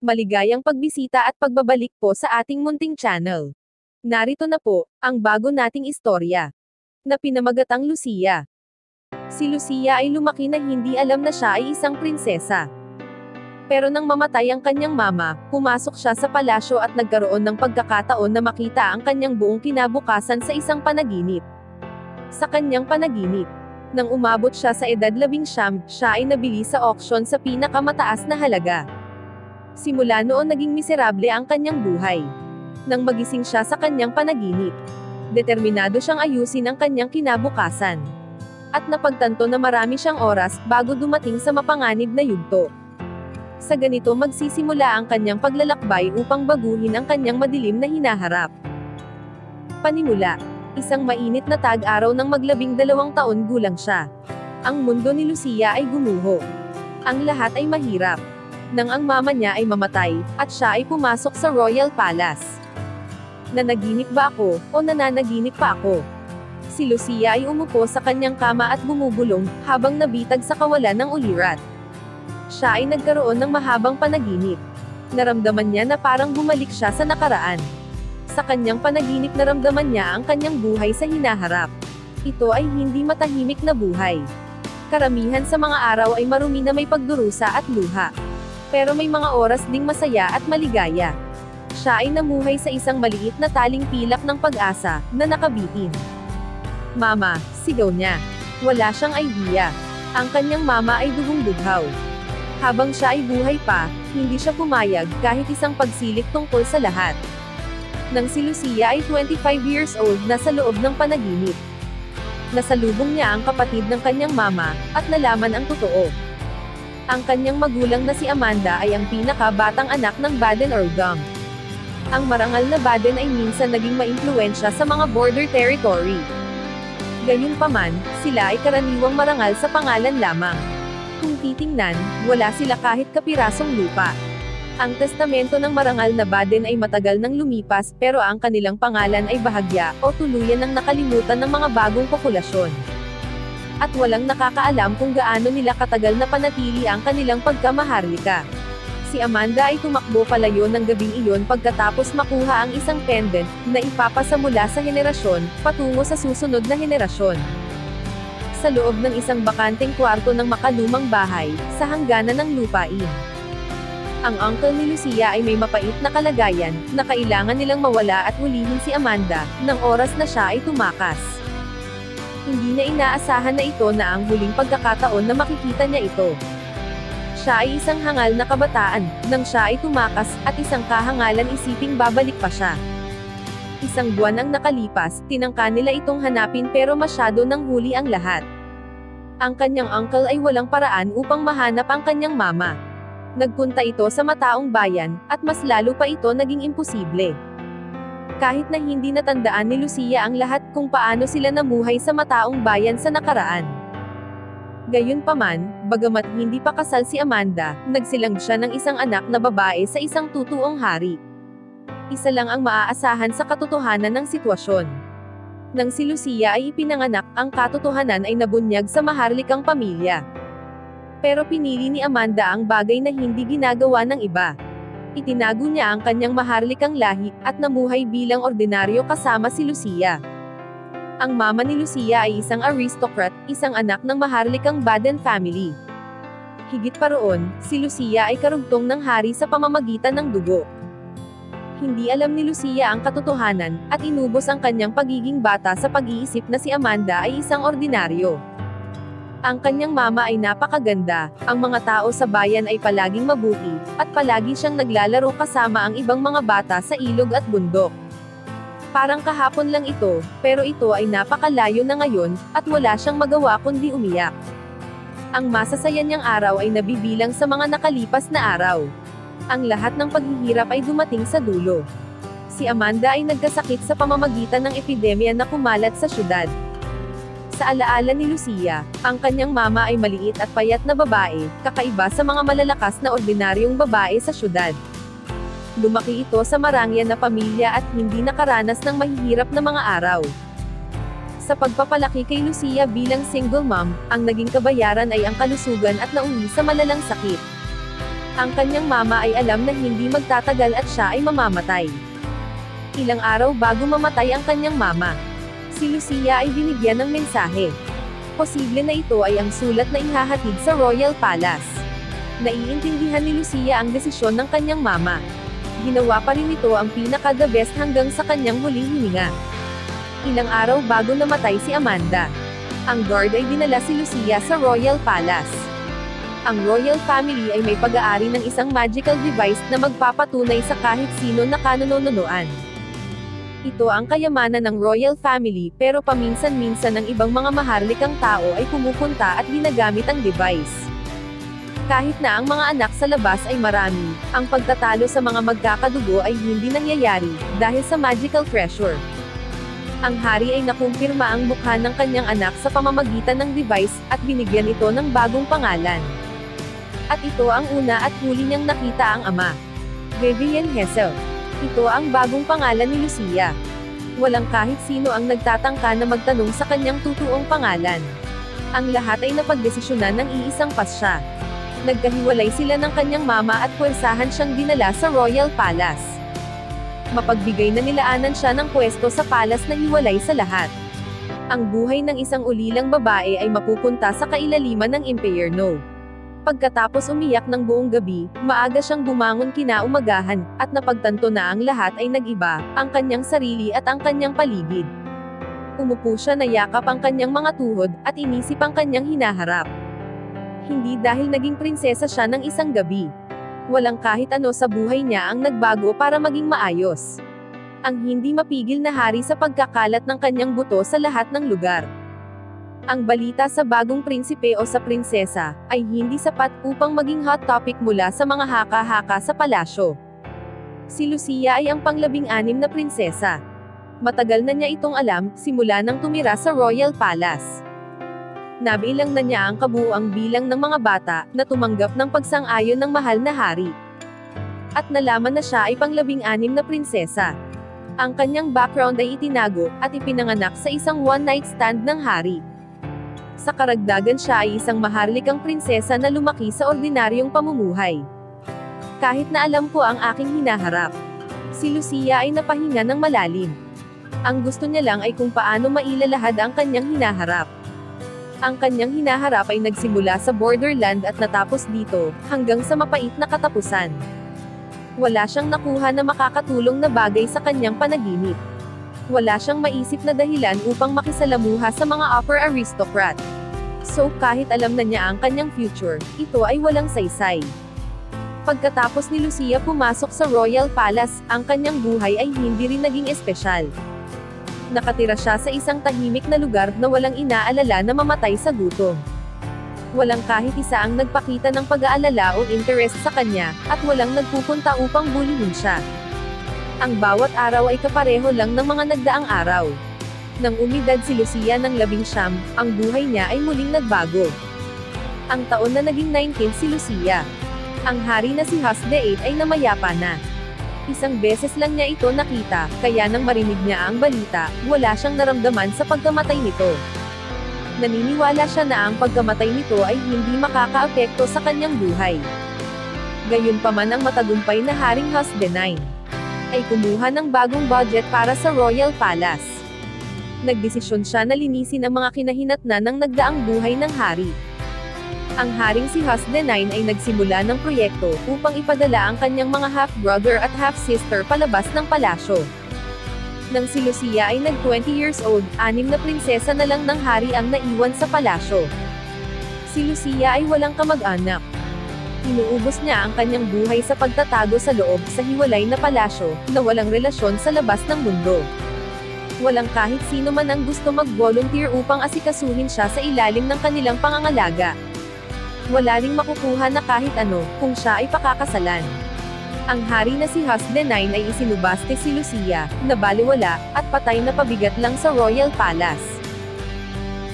Maligayang pagbisita at pagbabalik po sa ating munting channel. Narito na po, ang bago nating istorya, na pinamagatang Lucia. Si Lucia ay lumaki na hindi alam na siya ay isang prinsesa. Pero nang mamatay ang kanyang mama, pumasok siya sa palasyo at nagkaroon ng pagkakataon na makita ang kanyang buong kinabukasan sa isang panaginip. Sa kanyang panaginip, nang umabot siya sa edad 19, siya ay nabili sa auction sa pinakamataas na halaga. Simula noon naging miserable ang kanyang buhay. Nang magising siya sa kanyang panaginip, determinado siyang ayusin ang kanyang kinabukasan. At napagtanto na marami siyang oras bago dumating sa mapanganib na yugto. Sa ganito magsisimula ang kanyang paglalakbay upang baguhin ang kanyang madilim na hinaharap. Panimula, isang mainit na tag-araw ng mag-12 taon gulang siya. Ang mundo ni Lucia ay gumuho. Ang lahat ay mahirap. Nang ang mama niya ay mamatay, at siya ay pumasok sa Royal Palace. Nanaginip ba ako, o nananaginip pa ako? Si Lucia ay umupo sa kanyang kama at bumubulong, habang nabitag sa kawalan ng ulirat. Siya ay nagkaroon ng mahabang panaginip. Naramdaman niya na parang bumalik siya sa nakaraan. Sa kanyang panaginip naramdaman niya ang kanyang buhay sa hinaharap. Ito ay hindi matahimik na buhay. Karamihan sa mga araw ay marumi na may pagdurusa at luha. Pero may mga oras ding masaya at maligaya. Siya ay namuhay sa isang maliit na taling pilak ng pag-asa, na nakabitin. Mama, sigaw niya. Wala siyang idea. Ang kanyang mama ay dugong-dughaw. Habang siya ay buhay pa, hindi siya pumayag kahit isang pagsilik tungkol sa lahat. Nang si Lucia ay 25 years old na sa loob ng panaginip. Nasalubong niya ang kapatid ng kanyang mama, at nalaman ang totoo. Ang kanyang magulang na si Amanda ay ang pinaka-batang anak ng Baden-Württemberg. Ang marangal na Baden ay minsan naging maimpluwensya sa mga border territory. Gayunpaman, sila ay karaniwang marangal sa pangalan lamang. Kung titingnan, wala sila kahit kapirasong lupa. Ang testamento ng marangal na Baden ay matagal nang lumipas, pero ang kanilang pangalan ay bahagya, o tuluyan ng nakalimutan ng mga bagong populasyon. At walang nakakaalam kung gaano nila katagal na panatili ang kanilang pagkamaharlika. Si Amanda ay tumakbo palayo ng gabing iyon pagkatapos makuha ang isang pendant, na ipapasa mula sa henerasyon, patungo sa susunod na henerasyon. Sa loob ng isang bakanteng kwarto ng makalumang bahay, sa hangganan ng lupain. Ang uncle ni Lucia ay may mapait na kalagayan, na kailangan nilang mawala at hulihin si Amanda, nang oras na siya ay tumakas. Hindi niya inaasahan na ito na ang huling pagkakataon na makikita niya ito. Siya ay isang hangal na kabataan, nang siya ay tumakas, at isang kahangalan isiping babalik pa siya. Isang buwan ang nakalipas, tinangka nila itong hanapin pero masyado nang huli ang lahat. Ang kanyang uncle ay walang paraan upang mahanap ang kanyang mama. Nagpunta ito sa mataong bayan, at mas lalo pa ito naging imposible. Kahit na hindi natandaan ni Lucia ang lahat kung paano sila namuhay sa mataong bayan sa nakaraan. Gayunpaman, bagamat hindi pa kasal si Amanda, nagsilang siya ng isang anak na babae sa isang tutuong hari. Isa lang ang maaasahan sa katotohanan ng sitwasyon. Nang si Lucia ay ipinanganak, ang katotohanan ay nabunyag sa maharlikang pamilya. Pero pinili ni Amanda ang bagay na hindi ginagawa ng iba. Itinago niya ang kanyang maharlikang lahi, at namuhay bilang ordinaryo kasama si Lucia. Ang mama ni Lucia ay isang aristocrat, isang anak ng maharlikang Baden family. Higit pa roon, si Lucia ay karugtong ng hari sa pamamagitan ng dugo. Hindi alam ni Lucia ang katotohanan, at inubos ang kanyang pagiging bata sa pag-iisip na si Amanda ay isang ordinaryo. Ang kanyang mama ay napakaganda, ang mga tao sa bayan ay palaging mabuti, at palagi siyang naglalaro kasama ang ibang mga bata sa ilog at bundok. Parang kahapon lang ito, pero ito ay napakalayo na ngayon, at wala siyang magawa kundi umiyak. Ang masasaya niyang araw ay nabibilang sa mga nakalipas na araw. Ang lahat ng paghihirap ay dumating sa dulo. Si Amanda ay nagkasakit sa pamamagitan ng epidemya na kumalat sa syudad. Sa alaala ni Lucia, ang kanyang mama ay maliit at payat na babae, kakaiba sa mga malalakas na ordinaryong babae sa syudad. Lumaki ito sa marangya na pamilya at hindi nakaranas ng mahihirap na mga araw. Sa pagpapalaki kay Lucia bilang single mom, ang naging kabayaran ay ang kalusugan at nauwi sa malalang sakit. Ang kanyang mama ay alam na hindi magtatagal at siya ay mamamatay. Ilang araw bago mamatay ang kanyang mama, si Lucia ay binigyan ng mensahe. Posible na ito ay ang sulat na ihahatid sa Royal Palace. Naiintindihan ni Lucia ang desisyon ng kanyang mama. Ginawa pa rin ito ang pinaka-the best hanggang sa kanyang huling hininga. Ilang araw bago namatay si Amanda, ang guard ay dinala si Lucia sa Royal Palace. Ang royal family ay may pag-aari ng isang magical device na magpapatunay sa kahit sino na kanununuan. Ito ang kayamanan ng royal family, pero paminsan-minsan ng ibang mga maharlikang tao ay pumupunta at ginagamit ang device. Kahit na ang mga anak sa labas ay marami, ang pagtatalo sa mga magkakadugo ay hindi nangyayari, dahil sa magical treasure. Ang hari ay nakumpirma ang mukha ng kanyang anak sa pamamagitan ng device, at binigyan ito ng bagong pangalan. At ito ang una at huli niyang nakita ang ama. Vivian Hessel. Ito ang bagong pangalan ni Lucia. Walang kahit sino ang nagtatangka na magtanong sa kanyang totoong pangalan. Ang lahat ay napagdesisyonan ng iisang pasya. Nagkahiwalay sila ng kanyang mama at puwersahan siyang dinala sa Royal Palace. Mapagbigay na nilaanan siya ng pwesto sa palace na hiwalay sa lahat. Ang buhay ng isang ulilang babae ay mapupunta sa kailaliman ng impyerno. Pagkatapos umiyak ng buong gabi, maaga siyang bumangon kinaumagahan, at napagtanto na ang lahat ay nag-iba, ang kanyang sarili at ang kanyang paligid. Umupo siya na yakap ang kanyang mga tuhod, at inisip ang kanyang hinaharap. Hindi dahil naging prinsesa siya ng isang gabi. Walang kahit ano sa buhay niya ang nagbago para maging maayos. Ang hindi mapigil na hari sa pagkakalat ng kanyang buto sa lahat ng lugar. Ang balita sa bagong prinsipe o sa prinsesa, ay hindi sapat upang maging hot topic mula sa mga haka-haka sa palasyo. Si Lucia ay ang pang-16 na prinsesa. Matagal na niya itong alam, simula nang tumira sa Royal Palace. Nabilang na niya ang kabuuang bilang ng mga bata, na tumanggap ng pagsang-ayon ng mahal na hari. At nalaman na siya ay pang-16 na prinsesa. Ang kanyang background ay itinago, at ipinanganak sa isang one-night stand ng hari. Sa karagdagan siya ay isang maharlikang prinsesa na lumaki sa ordinaryong pamumuhay. Kahit na alam ko ang aking hinaharap, si Lucia ay napahinga ng malalim. Ang gusto niya lang ay kung paano mailalahad ang kanyang hinaharap. Ang kanyang hinaharap ay nagsimula sa borderland at natapos dito, hanggang sa mapait na katapusan. Wala siyang nakuha na makakatulong na bagay sa kanyang panaginip. Wala siyang maisip na dahilan upang makisalamuha sa mga upper aristocrat. So, kahit alam na niya ang kanyang future, ito ay walang saysay. Pagkatapos ni Lucia pumasok sa Royal Palace, ang kanyang buhay ay hindi rin naging espesyal. Nakatira siya sa isang tahimik na lugar na walang inaalala na mamatay sa gutom. Walang kahit isa ang nagpakita ng pag-aalala o interest sa kanya, at walang nagpupunta upang bulihin siya. Ang bawat araw ay kapareho lang ng mga nagdaang araw. Nang umidad si Lucia ng 19, ang buhay niya ay muling nagbago. Ang taon na naging 19 si Lucia. Ang hari na si Hus VIII ay namayapa na. Isang beses lang niya ito nakita, kaya nang marinig niya ang balita, wala siyang naramdaman sa pagkamatay nito. Naniniwala siya na ang pagkamatay nito ay hindi makakaapekto sa kanyang buhay. Gayunpaman ang matagumpay na Haring Hus IX ay kumuha ng bagong budget para sa Royal Palace. Nagdesisyon siya na linisin ang mga kinahinatnan ng nagdaang buhay ng hari. Ang haring si Hus IX ay nagsimula ng proyekto upang ipadala ang kanyang mga half-brother at half-sister palabas ng palasyo. Nang si Lucia ay nag-20 years old, 6 na prinsesa na lang ng hari ang naiwan sa palasyo. Si Lucia ay walang kamag-anak. Inuubos niya ang kanyang buhay sa pagtatago sa loob sa hiwalay na palasyo, na walang relasyon sa labas ng mundo. Walang kahit sino man ang gusto mag-volunteer upang asikasuhin siya sa ilalim ng kanilang pangangalaga. Wala ring makukuha na kahit ano, kung siya ay pakakasalan. Ang hari na si Hus IX ay isinubaste si Lucia, na baliwala, at patay na pabigat lang sa Royal Palace.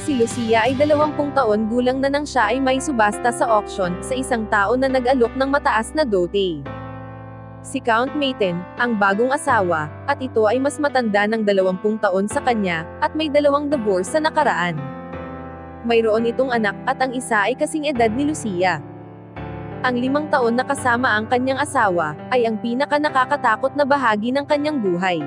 Si Lucia ay 20 taon gulang na nang siya ay may subasta sa auction, sa isang tao na nag-alok ng mataas na dote. Si Count Maiten, ang bagong asawa, at ito ay mas matanda ng 20 taon sa kanya, at may 2 divorce sa nakaraan. Mayroon itong anak, at ang isa ay kasing edad ni Lucia. Ang 5 taon na kasama ang kanyang asawa, ay ang pinaka nakakatakot na bahagi ng kanyang buhay.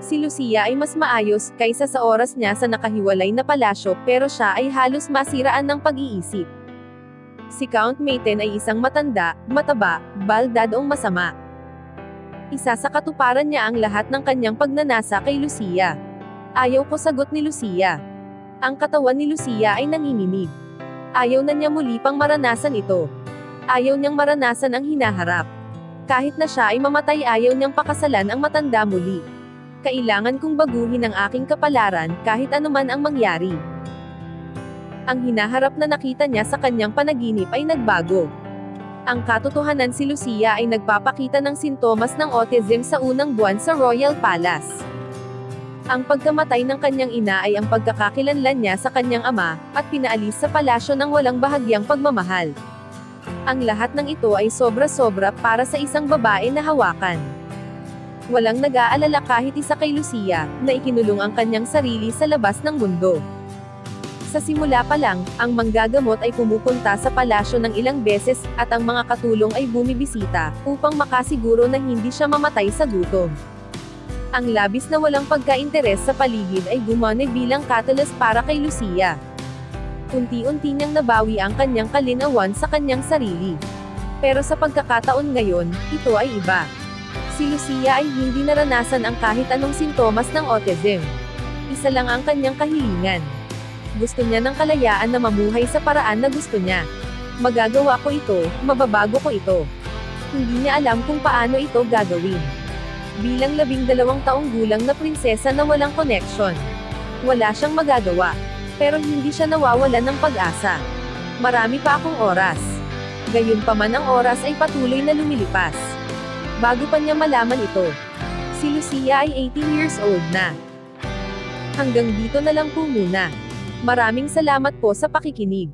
Si Lucia ay mas maayos, kaysa sa oras niya sa nakahiwalay na palasyo, pero siya ay halos masiraan ng pag-iisip. Si Count Maiten ay isang matanda, mataba, baldadong masama. Isa sa katuparan niya ang lahat ng kanyang pagnanasa kay Lucia. Ayaw ko, sagot ni Lucia. Ang katawan ni Lucia ay nanginginig. Ayaw na niya muli pang maranasan ito. Ayaw niyang maranasan ang hinaharap. Kahit na siya ay mamatay, ayaw niyang pakasalan ang matanda muli. Kailangan kong baguhin ang aking kapalaran, kahit anuman ang mangyari. Ang hinaharap na nakita niya sa kanyang panaginip ay nagbago. Ang katotohanan, si Lucia ay nagpapakita ng sintomas ng autism sa unang buwan sa Royal Palace. Ang pagkamatay ng kanyang ina ay ang pagkakakilanlan niya sa kanyang ama, at pinaalis sa palasyo ng walang bahagyang pagmamahal. Ang lahat ng ito ay sobra-sobra para sa isang babae na hawakan. Walang nag-aalala kahit isa kay Lucia, na ikinulong ang kanyang sarili sa labas ng mundo. Sa simula pa lang, ang manggagamot ay pumupunta sa palasyo ng ilang beses, at ang mga katulong ay bumibisita, upang makasiguro na hindi siya mamatay sa gutom. Ang labis na walang pagka-interes sa paligid ay gumana bilang catalyst para kay Lucia. Unti-unti niyang nabawi ang kanyang kalinawan sa kanyang sarili. Pero sa pagkakataon ngayon, ito ay iba. Si Lucia ay hindi naranasan ang kahit anong sintomas ng autism. Isa lang ang kanyang kahilingan. Gusto niya ng kalayaan na mamuhay sa paraan na gusto niya. Magagawa ko ito, mababago ko ito. Hindi niya alam kung paano ito gagawin. Bilang 12 taong gulang na prinsesa na walang connection. Wala siyang magagawa. Pero hindi siya nawawalan ng pag-asa. Marami pa akong oras. Gayunpaman ang oras ay patuloy na lumilipas. Bago pa niya malaman ito, si Lucia ay 18 years old na. Hanggang dito na lang po muna. Maraming salamat po sa pakikinig.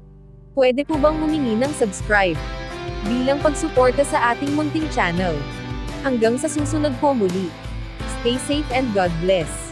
Pwede po bang humingi ng subscribe bilang pagsuporta sa ating munting channel? Hanggang sa susunod po muli. Stay safe and God bless.